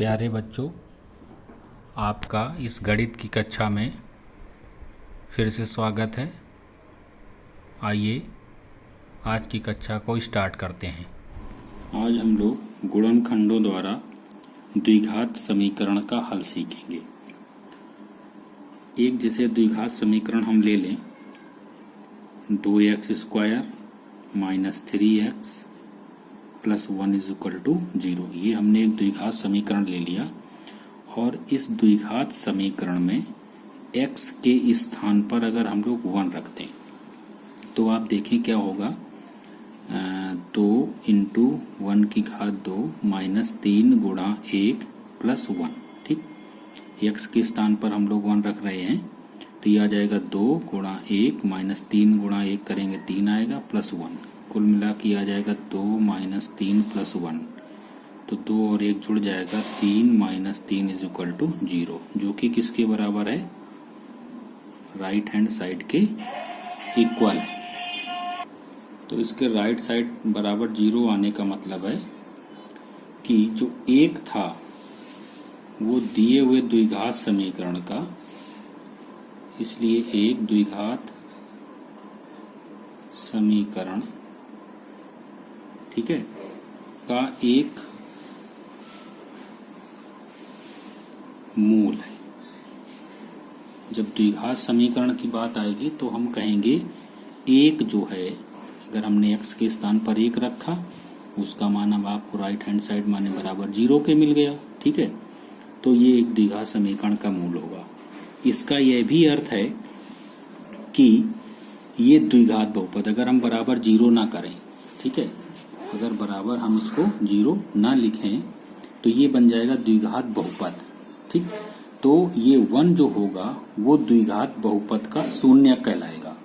प्यारे बच्चों, आपका इस गणित की कक्षा में फिर से स्वागत है। आइए आज की कक्षा को स्टार्ट करते हैं। आज हम लोग गुणनखंडों द्वारा द्विघात समीकरण का हल सीखेंगे। एक जैसे द्विघात समीकरण हम ले लें, 2x square minus 3x plus 1 is equal to 0। ये हमने एक द्विघात समीकरण ले लिया और इस द्विघात समीकरण में x के स्थान पर अगर हम लोग 1 रखते हैं तो आप देखें क्या होगा। 2 इंटू 1 की घात 2 माइनस 3 गुणा 1 प्लस 1। ठीक, x के स्थान पर हम लोग 1 रख रहे हैं तो ये आ जाएगा 2 गुणा 1 माइनस 3 गुणा 1 करेंगे 3 आएगा प्लस 1। कुल मिला के आ जाएगा 2 माइनस 3 प्लस 1, तो 2 और 1 जुड़ जाएगा 3 माइनस 3 इज इक्वल टू 0, जो कि किसके बराबर है, राइट हैंड साइड के इक्वल है। तो इसके राइट साइड बराबर 0 आने का मतलब है कि जो 1 था वो दिए हुए द्विघात समीकरण का, इसलिए एक द्विघात समीकरण, ठीक है, का एक मूल है। जब द्विघात समीकरण की बात आएगी तो हम कहेंगे एक जो है, अगर हमने x के स्थान पर 1 रखा, उसका मान अब आपको राइट हैंड साइड माने बराबर 0 के मिल गया। ठीक है, तो ये एक द्विघात समीकरण का मूल होगा। इसका यह भी अर्थ है कि ये द्विघात बहुपद अगर हम बराबर 0 ना करें, ठीक है, अगर बराबर हम इसको 0 ना लिखें तो ये बन जाएगा द्विघात बहुपद। ठीक, तो ये 1 जो होगा वो द्विघात बहुपद का शून्य कहलाएगा।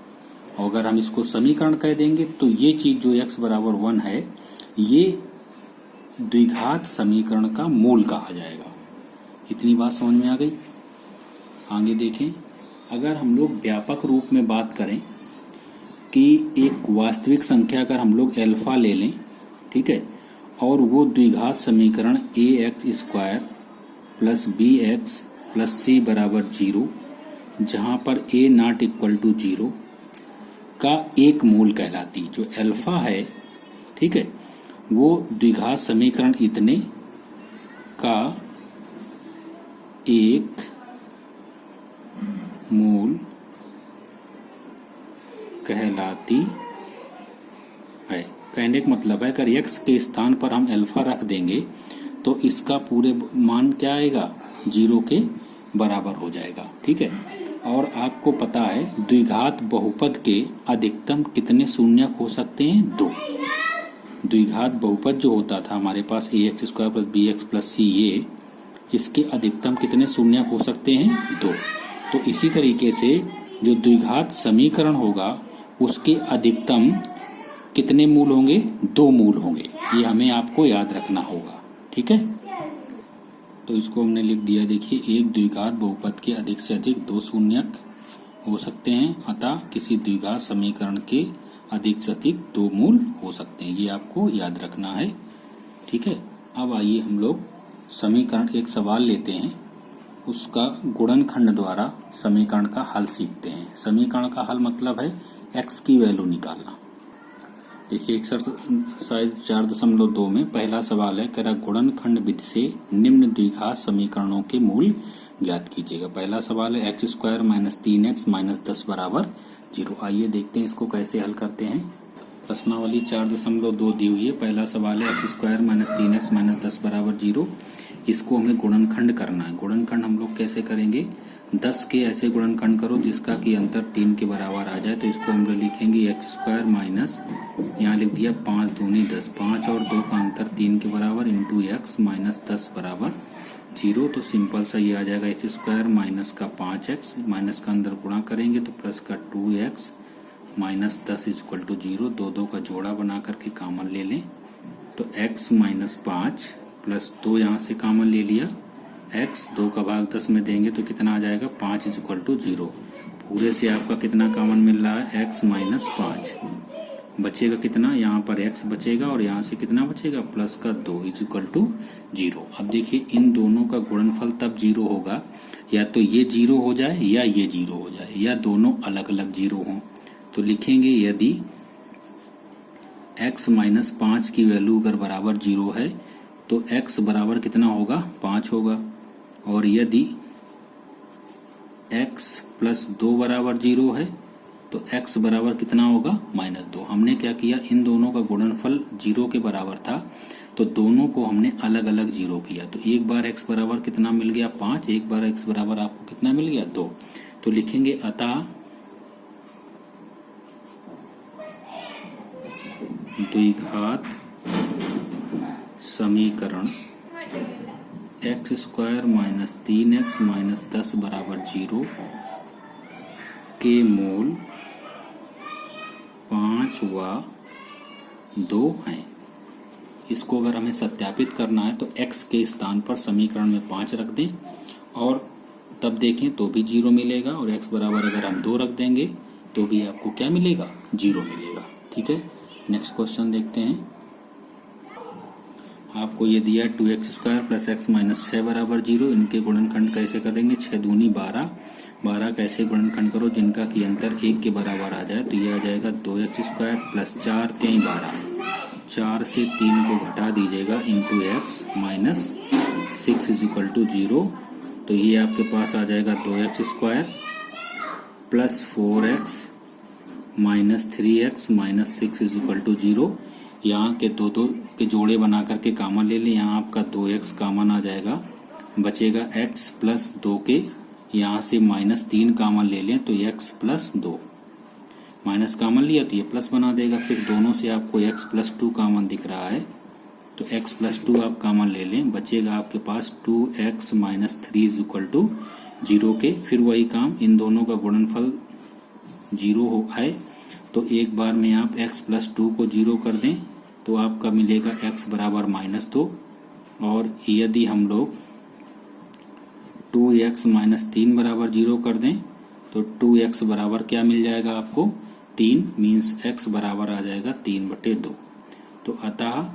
और अगर हम इसको समीकरण कह देंगे तो ये चीज जो x बराबर 1 है, ये द्विघात समीकरण का मूल कहा जाएगा। इतनी बात समझ में आ गई। आगे देखें, अगर हम लोग व्यापक रूप में बात करें कि एक वास्तविक संख्या अगर हम लोग अल्फा ले लें, ठीक है, और वो द्विघात समीकरण ax square plus bx plus c बराबर 0, जहां पर a नॉट इक्वल टू 0 का एक मूल कहलाती, जो अल्फा है, ठीक है, वो द्विघात समीकरण इतने का एक मूल कहलाती है। कहने का मतलब है अगर x के स्थान पर हम अल्फा रख देंगे तो इसका पूरे मान क्या आएगा, 0 के बराबर हो जाएगा। ठीक है, और आपको पता है द्विघात बहुपद के अधिकतम कितने शून्यक हो सकते हैं, 2। द्विघात बहुपद जो होता था हमारे पास ax square plus bx plus c, ये इसके अधिकतम कितने शून्यक हो सकते हैं, 2। तो इसी तरीके से जो द्विघात समीकरण होगा उसके अधिकतम कितने मूल होंगे, 2 मूल होंगे। ये हमें आपको याद रखना होगा। ठीक है, तो इसको हमने लिख दिया। देखिए, एक द्विघात बहुपद के अधिक से अधिक 2 शून्यक हो सकते हैं, अतः किसी द्विघात समीकरण के अधिक से अधिक 2 मूल हो सकते हैं। ये आपको याद रखना है। ठीक है, अब आइए हम लोग समीकरण, एक सवाल लेते हैं, उसका गुणनखंड द्वारा समीकरण का हल सीखते हैं। समीकरण का हल मतलब है x की वैल्यू निकालना। देखिए एक्सरसाइज 4.2 में पहला सवाल है, कह रहा गुणनखंड विधि से निम्न द्विघात समीकरणों के मूल ज्ञात कीजिएगा। पहला सवाल है x square minus 3x minus 10 बराबर 0। आइए देखते हैं इसको कैसे हल करते हैं। प्रश्नावली 4.2 दी हुई है। पहला सवाल है x square minus 3x minus 10 बराबर 0। इसको हमें गुणनखंड करना है। गुणनखंड हम लोग कैसे करेंगे, 10 के ऐसे गुणनखंड करो जिसका कि अंतर 3 के बराबर आ जाए। तो इसको हम लोग लिखेंगे x स्क्वायर माइनस, यहाँ लिख दिया 5 दूनी 10, 5 और 2 का अंतर 3 के बराबर, इंटू x माइनस 10 बराबर 0। तो सिंपल सा ये आ जाएगा x स्क्वायर माइनस का 5x, माइनस का अंदर गुणा करेंगे तो प्लस का 2x minus 10 is equal to 0। 2 का जोड़ा बना करके कॉमन ले लें तो x माइनस 5 प्लस 2 यहाँ से कॉमन ले लिया, x 2 का भाग 10 में देंगे तो कितना आ जाएगा, 5 इज इक्वल टू 0। पूरे से आपका कितना कॉमन मिल रहा है, x माइनस 5। बचेगा कितना, यहाँ पर x बचेगा और यहाँ से कितना बचेगा प्लस का 2 इज इक्वल टू 0। अब देखिए इन दोनों का गुणनफल तब 0 होगा या तो ये 0 हो जाए या ये 0 हो जाए या दोनों अलग अलग 0 हों। तो लिखेंगे यदि x माइनस 5 की वैल्यू अगर बराबर 0 है तो x बराबर कितना होगा 5 होगा, और यदि x प्लस 2 बराबर 0 है तो x बराबर कितना होगा -2। हमने क्या किया, इन दोनों का गुणनफल 0 के बराबर था तो दोनों को हमने अलग अलग 0 किया। तो एक बार x बराबर कितना मिल गया 5, एक बार x बराबर आपको कितना मिल गया 2। तो लिखेंगे अतः द्विघात समीकरण x² माइनस 3x माइनस 10 बराबर 0 के मूल 5 व 2 हैं। इसको अगर हमें सत्यापित करना है तो x के स्थान पर समीकरण में 5 रख दें और तब देखें तो भी 0 मिलेगा, और x बराबर अगर हम 2 रख देंगे तो भी आपको क्या मिलेगा 0 मिलेगा। ठीक है, नेक्स्ट क्वेश्चन देखते हैं। आपको ये दिया 2x² प्लस x माइनस 6 बराबर 0, इनके गुणनखंड कैसे करेंगे, 6 दूनी 12, 12 कैसे गुणनखंड करो जिनका की अंतर 1 के बराबर आ जाए। तो ये आ जाएगा 2x² प्लस 4 3 12, 4 से 3 को घटा दीजिएगा into x minus 6 is equal to 0। तो ये आपके पास आ जाएगा 2x² plus 4x minus 3x minus 6 is equal to 0। यहाँ के दो के जोड़े बना करके कॉमन ले लें, यहाँ आपका 2x कॉमन आ जाएगा, बचेगा x प्लस 2 के, यहाँ से माइनस 3 कॉमन ले लें तो x प्लस 2, माइनस कॉमन लिया तो ये प्लस बना देगा। फिर दोनों से आपको x प्लस 2 कॉमन दिख रहा है तो x प्लस 2 आप कॉमन ले लें, बचेगा आपके पास 2x minus 3 is equal to 0 के। फिर वही काम, इन दोनों का गुणनफल 0 है तो एक बार में आप x प्लस 2 को 0 कर दें तो आपका मिलेगा x बराबर -2, और यदि हम लोग 2x माइनस 3 बराबर 0 कर दें तो 2x बराबर क्या मिल जाएगा आपको 3, मीन्स x बराबर आ जाएगा 3/2। तो अतः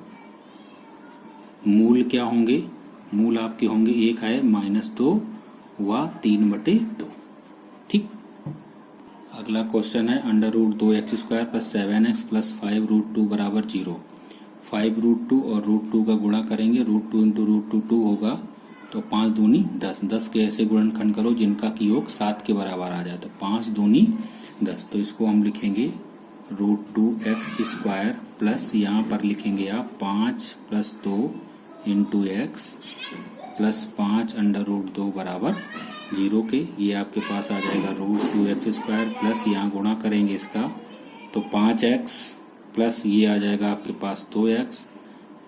मूल क्या होंगे, मूल आपके होंगे एक है -2 व 3/2। ठीक, अगला क्वेश्चन है √2x² प्लस 7x प्लस 5√2 बराबर 0। 5√2 और √2 का गुणा करेंगे, √2 इंटू √2 होगा तो 5 दूनी 10, 10 के ऐसे गुणनखंड करो जिनका की योग 7 के बराबर आ जाए। तो 5 दूनी 10, तो इसको हम लिखेंगे √2x² प्लस यहाँ पर लिखेंगे आप 5 प्लस 2 इंटू x प्लस 5 √2 बराबर 0 के। ये आपके पास आ जाएगा √2x² प्लस यहाँ गुणा करेंगे इसका तो 5x प्लस ये आ जाएगा आपके पास 2x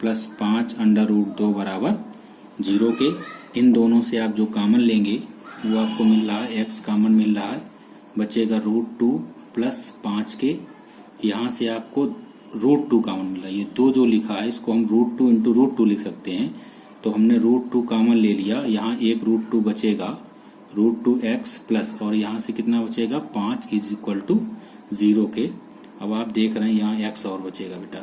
प्लस 5 √2 बराबर 0 के। इन दोनों से आप जो कॉमन लेंगे वो आपको मिल रहा है x कॉमन मिल रहा है, बचेगा √2 प्लस 5 के, यहाँ से आपको √2 कॉमन मिला। ये 2 जो लिखा है इसको हम √2 इंटू √2 लिख सकते हैं, तो हमने √2 कॉमन ले लिया, यहाँ एक √2 बचेगा √2x प्लस, और यहाँ से कितना बचेगा 5 इज इक्वल टू 0 के। अब आप देख रहे हैं यहाँ x और बचेगा बेटा,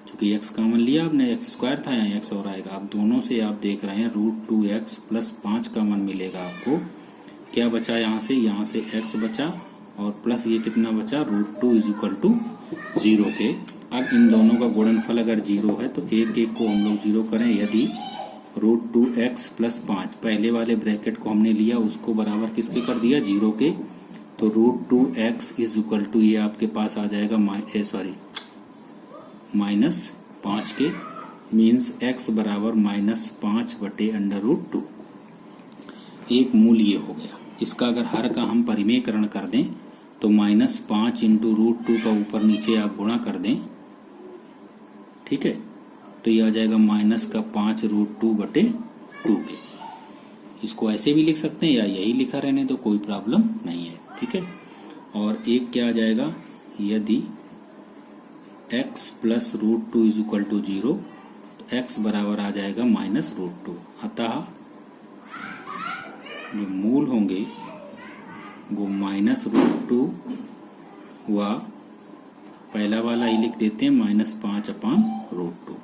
क्योंकि x कॉमन लिया आपने, x² था, यहाँ x और आएगा। अब दोनों से आप देख रहे हैं √2x प्लस 5 कॉमन मिलेगा आपको, क्या बचा यहाँ से x बचा और प्लस ये कितना बचा √2 इज इक्वल टू 0 के। अब इन दोनों का गुणनफल अगर 0 है तो एक एक को हम लोग 0 करें। यदि √2x प्लस 5 पहले वाले ब्रैकेट को हमने लिया उसको बराबर किसके कर दिया 0 के, तो √2x इज इक्वल टू ये आपके पास आ जाएगा -5 के, मीन्स x बराबर -5/√2। एक मूल ये हो गया। इसका अगर हर का हम परिमेयकरण कर दें तो -5 इंटू √2 का ऊपर नीचे आप गुणा कर दें, ठीक है, तो ये आ जाएगा -5/√2 के। इसको ऐसे भी लिख सकते हैं या यही लिखा रहने तो कोई प्रॉब्लम नहीं है, ठीक है। और एक क्या आ जाएगा, यदि x plus √2 is equal to 0 तो x बराबर आ जाएगा -√2। अतः जो मूल होंगे वो -√2 व पहला वाला ही लिख देते हैं -5/√2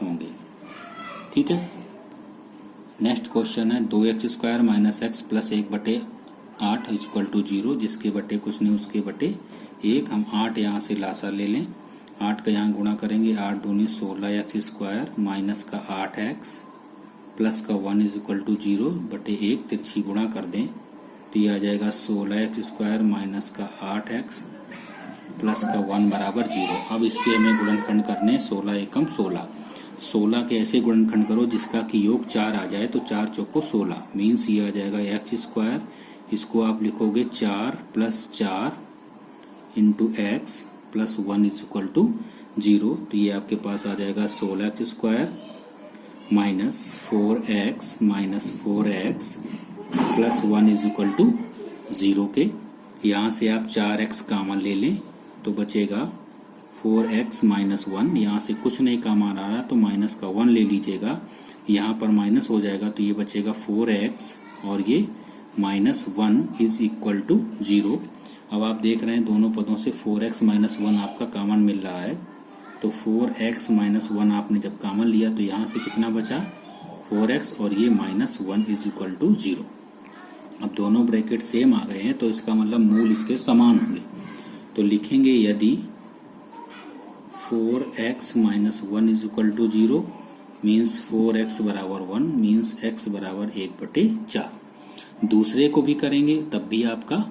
होंगे। ठीक है। नेक्स्ट क्वेश्चन है 2x² - x + 1/8 = 0, जिसके बटे कुछ नहीं उसके बटे 1। हम 8 यहाँ से लासा ले लें, 8 का यहाँ गुणा करेंगे, 8 दूनी 16x² माइनस का 8x प्लस का 1 = 0 बटे 1, तिरछी गुणा कर दें तो ये आ जाएगा 16x² माइनस का 8x प्लस का 1 बराबर 0। अब इसके हमें गुणनखंड करने 16 एकम 16। 16 के ऐसे गुणनखंड करो जिसका कि योग 4 आ जाए, तो 4 चौको 16 मीन्स ये आ जाएगा x²। इसको आप लिखोगे 4 + 4 × x प्लस 1 = 0, तो ये आपके पास आ जाएगा 16x² minus 4x minus 4x plus 1 = 0 के। यहाँ से आप 4x कॉमन ले लें तो बचेगा 4x माइनस 1। यहाँ से कुछ नहीं कॉमन आ रहा तो माइनस का 1 ले लीजिएगा, यहाँ पर माइनस हो जाएगा तो ये बचेगा 4x और ये -1 = 0। अब आप देख रहे हैं दोनों पदों से 4x माइनस 1 आपका कॉमन मिल रहा है, तो 4x माइनस 1 आपने जब कॉमन लिया तो यहाँ से कितना बचा 4x और ये -1 = 0। अब दोनों ब्रैकेट सेम आ गए हैं तो इसका मतलब मूल इसके समान होंगे। तो लिखेंगे यदि 4x माइनस 1 = 0 मीन्स 4x बराबर 1 मीन्स x बराबर 1/4। दूसरे को भी करेंगे तब भी आपका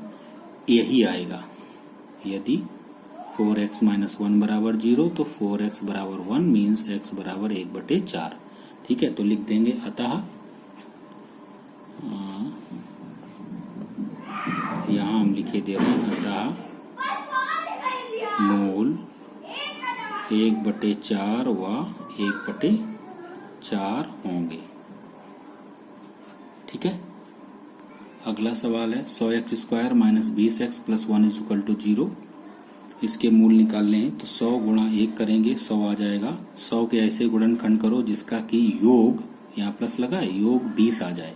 यही आएगा। यदि 4x माइनस 1 बराबर 0 तो 4x बराबर 1 मीन्स x बराबर 1/4। ठीक है, तो लिख देंगे अतः यहाँ हम लिखे दे रहे हैं अतः मूल 1/4 व 1/4 होंगे। ठीक है। अगला सवाल है 100x² माइनस 20x प्लस 1 = 0। इसके मूल निकालने हैं तो 100 गुणा 1 करेंगे, 100 आ जाएगा। 100 के ऐसे गुणनखंड करो जिसका कि योग, यहाँ प्लस लगा है, योग 20 आ जाए,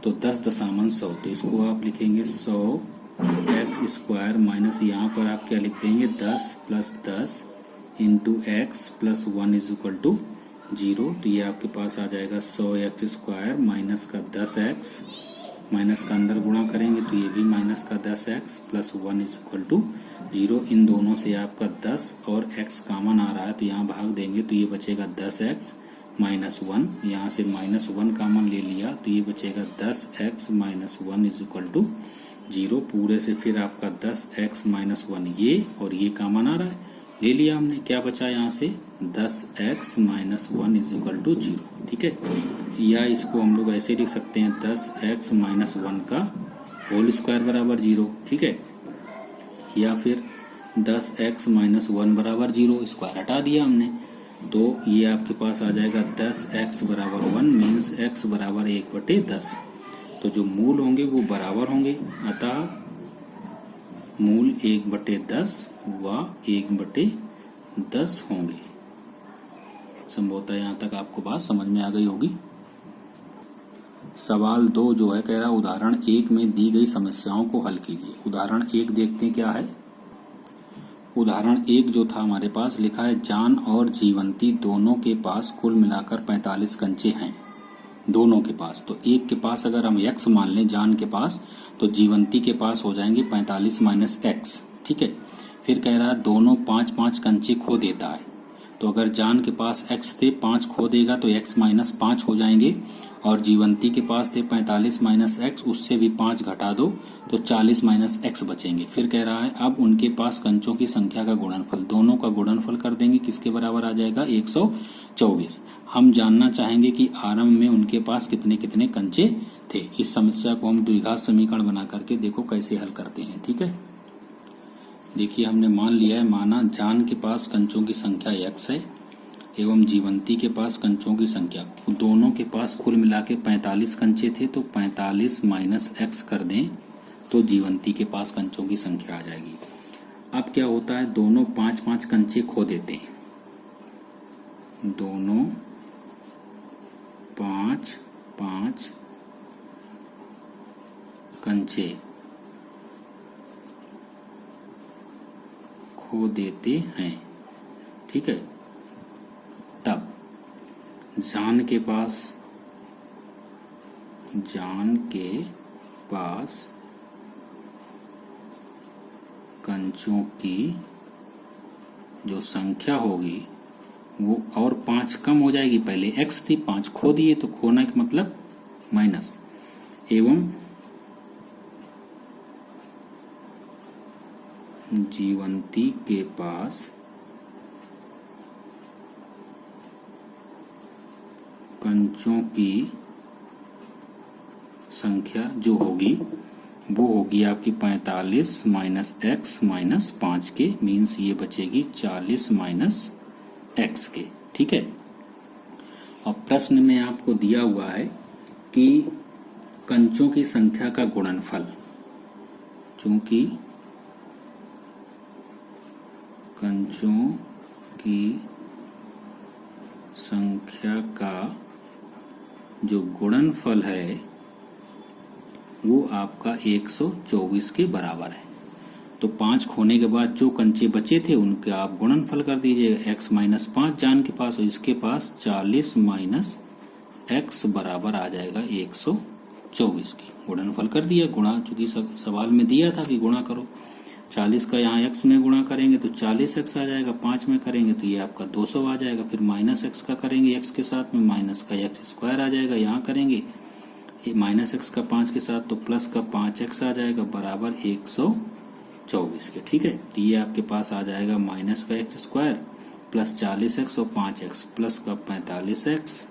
तो 10.100। तो इसको आप लिखेंगे 100x² माइनस यहाँ पर आप क्या लिख देंगे 10 + 10 × x प्लस 1 = 0। तो ये आपके पास आ जाएगा 100x² माइनस का 10x, माइनस का अंदर गुणा करेंगे तो ये भी माइनस का 10x प्लस 1 = 0। इन दोनों से आपका 10 और x कॉमन आ रहा है तो यहाँ भाग देंगे तो ये बचेगा 10x माइनस 1। यहाँ से -1 कॉमन ले लिया तो ये बचेगा 10x माइनस 1 = 0। पूरे से फिर आपका 10x माइनस 1 ये और ये कॉमन आ रहा है, ले लिया हमने, क्या बचा यहाँ से 10x माइनस 1 = 0। ठीक है, या इसको हम लोग ऐसे लिख सकते हैं 10x माइनस 1 का होल स्क्वायर बराबर 0। ठीक है, या फिर 10x माइनस 1 बराबर 0, स्क्वायर हटा दिया हमने, तो ये आपके पास आ जाएगा 10x बराबर 1 मीन्स x बराबर 1/10। तो जो मूल होंगे वो बराबर होंगे, अतः मूल 1/10 व 1/10 होंगे। संभवतः यहाँ तक आपको बात समझ में आ गई होगी। सवाल 2 जो है कह रहा उदाहरण 1 में दी गई समस्याओं को हल कीजिए। उदाहरण 1 देखते हैं क्या है। उदाहरण 1 जो था हमारे पास लिखा है जान और जीवंती दोनों के पास कुल मिलाकर 45 कंचे हैं, दोनों के पास। तो एक के पास अगर हम x मान लें जान के पास, तो जीवंती के पास हो जाएंगे 45 माइनस x। ठीक है, फिर कह रहा है दोनों 5-5 कंचे खो देता है, तो अगर जान के पास x थे 5 खो देगा तो x माइनस 5 हो जाएंगे, और जीवंती के पास थे 45 माइनस x, उससे भी 5 घटा दो तो 40 माइनस x बचेंगे। फिर कह रहा है अब उनके पास कंचों की संख्या का गुणनफल, दोनों का गुणनफल कर देंगे, किसके बराबर आ जाएगा 124। हम जानना चाहेंगे कि आरंभ में उनके पास कितने कितने कंचे थे। इस समस्या को हम द्विघात समीकरण बना करके देखो कैसे हल करते हैं। ठीक है, देखिए हमने मान लिया है, माना जान के पास कंचों की संख्या x है एवं जीवंती के पास कंचों की संख्या, दोनों के पास कुल मिला के 45 कंचे थे, तो 45 माइनस x कर दें तो जीवंती के पास कंचों की संख्या आ जाएगी। अब क्या होता है, दोनों 5-5 कंचे खो देते हैं, दोनों 5-5 कंचे खो देते हैं, ठीक है। तब जान के पास कंचों की जो संख्या होगी वो और 5 कम हो जाएगी। पहले x थी, 5 खो दिए तो खोना का मतलब माइनस, एवं जीवंती के पास कंचों की संख्या जो होगी वो होगी आपकी 45 माइनस x माइनस 5 के, मीन्स ये बचेगी 40 माइनस x के, ठीक है। और प्रश्न में आपको दिया हुआ है कि कंचों की संख्या का गुणनफल, चूंकि कंचों की संख्या का जो गुणनफल है वो आपका 124 के बराबर है। तो 5 खोने के बाद जो कंचे बचे थे उनका आप गुणनफल कर दीजिएगा। x माइनस 5 जान के पास और इसके पास 40 माइनस x बराबर आ जाएगा 124 की। गुणनफल कर दिया, गुणा, चूंकि सवाल में दिया था कि गुणा करो। 40 का यहाँ x में गुणा करेंगे तो 40x आ जाएगा, 5 में करेंगे तो ये आपका 200 आ जाएगा। फिर माइनस x का करेंगे x के साथ में, माइनस का x स्क्वायर आ जाएगा, यहाँ करेंगे माइनस x का 5 के साथ तो प्लस का 5x आ जाएगा बराबर 124 के, ठीक है। तो ये आपके पास आ जाएगा माइनस का x स्क्वायर प्लस 40x और 5x प्लस का 45x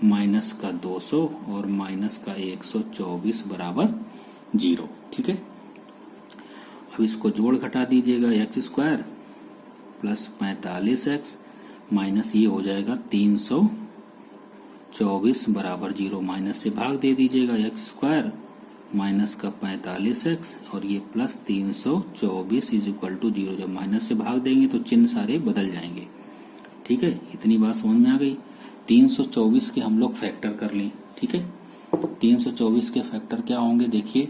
माइनस का 200 और माइनस का 124 बराबर 0, ठीक है। अब इसको जोड़ घटा दीजिएगा, x square plus 45x minus ये हो जाएगा 324 बराबर 0, माइनस से भाग दे दीजिएगा, x स्क्वायर माइनस का 45x और ये प्लस 324 इज इक्वल टू 0। जब माइनस से भाग देंगे तो चिन्ह सारे बदल जाएंगे, ठीक है। इतनी बात समझ में आ गई। 324 के हम लोग फैक्टर कर लें, ठीक है। 324 के फैक्टर क्या होंगे, देखिए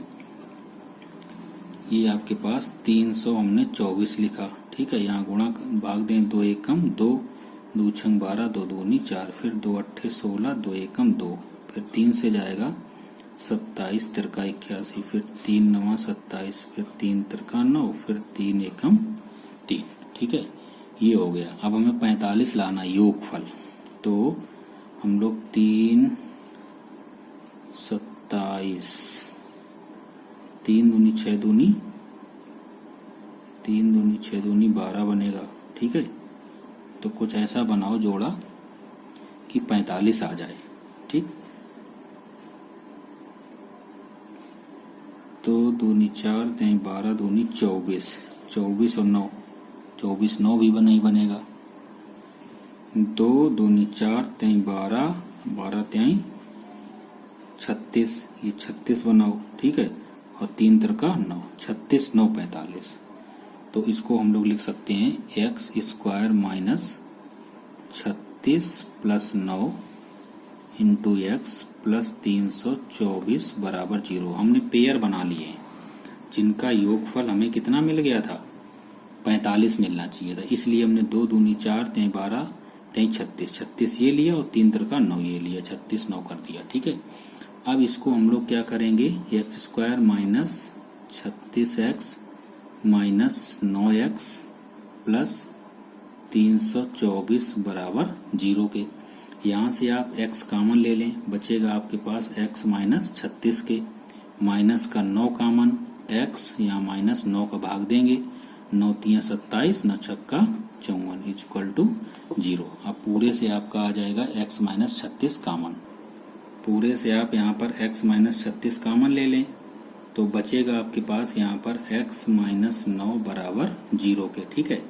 ये आपके पास 300 हमने 24 लिखा, ठीक है। यहाँ गुणा भाग दें, 2 एकम 2, 2 छंग 12, 2 दूनी 4, फिर 2 अट्ठे 16, 2 एकम 2, फिर 3 से जाएगा 27 तिरका 81, फिर 3 नवा 27, फिर 3 तिरका 9, फिर 3 एकम 3, ठीक है। ये हो गया। अब हमें 45 लाना योगफल, तो हम लोग 3 27, 3 दूनी 6 दूनी 3 दूनी 6 दूनी 12 बनेगा, ठीक है। तो कुछ ऐसा बनाओ जोड़ा कि 45 आ जाए, ठीक। तो दूनी 4 तें 12 दूनी 24, 24 और 9, 24 9 भी नहीं बनेगा। 2 दूनी 4 तें 12, 12 तें 36, ये 36 बनाओ, ठीक है। और 3 तिरका 9, 36 9 45। तो इसको हम लोग लिख सकते हैं x square minus 36 plus 9 into x plus 324 बराबर 0। हमने पेयर बना लिए जिनका योगफल हमें कितना मिल गया था, 45 मिलना चाहिए था। इसलिए हमने 2 दूनी 4 तें 12 तें 36, 36 ये लिया और 3 तिरका 9 ये लिया, 36 9 कर दिया, ठीक है। अब इसको हम लोग क्या करेंगे, x square minus 36x minus 9x plus 324 बराबर 0 के। यहाँ से आप x कॉमन ले लें, बचेगा आपके पास x माइनस 36 के, माइनस का 9 कॉमन, x यहाँ माइनस 9 का भाग देंगे, 9 तियां 27, 9 छक्का 54 इक्वल टू 0। अब पूरे से आपका आ जाएगा x माइनस 36 कॉमन, पूरे से आप यहाँ पर x माइनस 36 कॉमन ले लें तो बचेगा आपके पास यहाँ पर x माइनस 9 बराबर 0 के, ठीक है।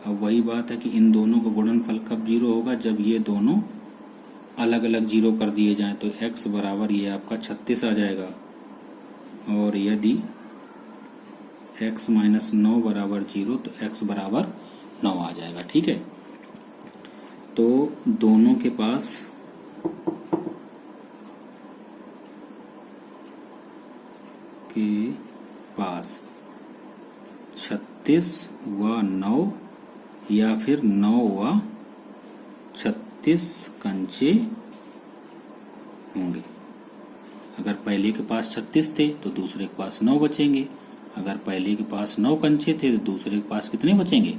अब वही बात है कि इन दोनों का गुणनफल कब 0 होगा, जब ये दोनों अलग अलग 0 कर दिए जाएं। तो x बराबर ये आपका 36 आ जाएगा, और यदि x माइनस 9 बराबर 0 तो x बराबर 9 आ जाएगा, ठीक है। तो दोनों के पास 36 व 9 या फिर 9 व 36 कंचे होंगे। अगर पहले के पास 36 थे तो दूसरे के पास 9 बचेंगे। अगर पहले के पास 9 कंचे थे तो दूसरे के पास कितने बचेंगे?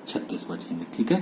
36 बचेंगे। ठीक है।